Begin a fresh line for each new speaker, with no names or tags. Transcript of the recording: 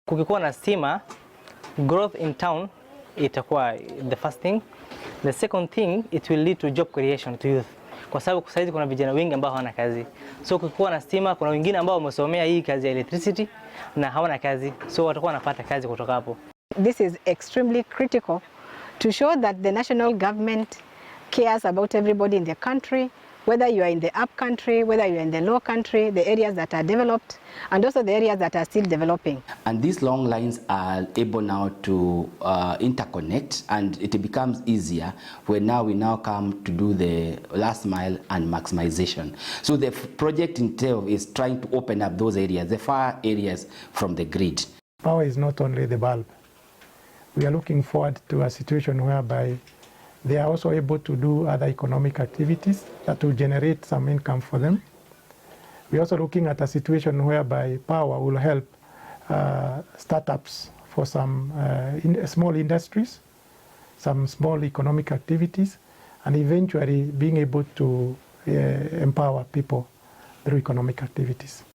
Kukikuwa na stima, growth in town itakuwa the first thing. The second thing, it will lead to job creation to youth. Kwa sababu sasa hivi kuna vijana wengi ambao hawana kazi. So kukikuwa na stima, kuna wengine ambao wamesomea hii kazi ya electricity na hawana kazi. So watakuwa wanapata kazi kutoka hapo.
This is extremely critical to show that the national government cares about everybody in the country, whether you are in the up country, whether you are in the low country, the areas that are developed, and also the areas that are still developing.
And these long lines are able now to interconnect, and it becomes easier when we now come to do the last mile and maximization. So the project itself is trying to open up those areas, the far areas from the grid.
Power is not only the bulb. We are looking forward to a situation whereby they are also able to do other economic activities that will generate some income for them. We're also looking at a situation whereby power will help startups for some small industries, some small economic activities, and eventually being able to empower people through economic activities.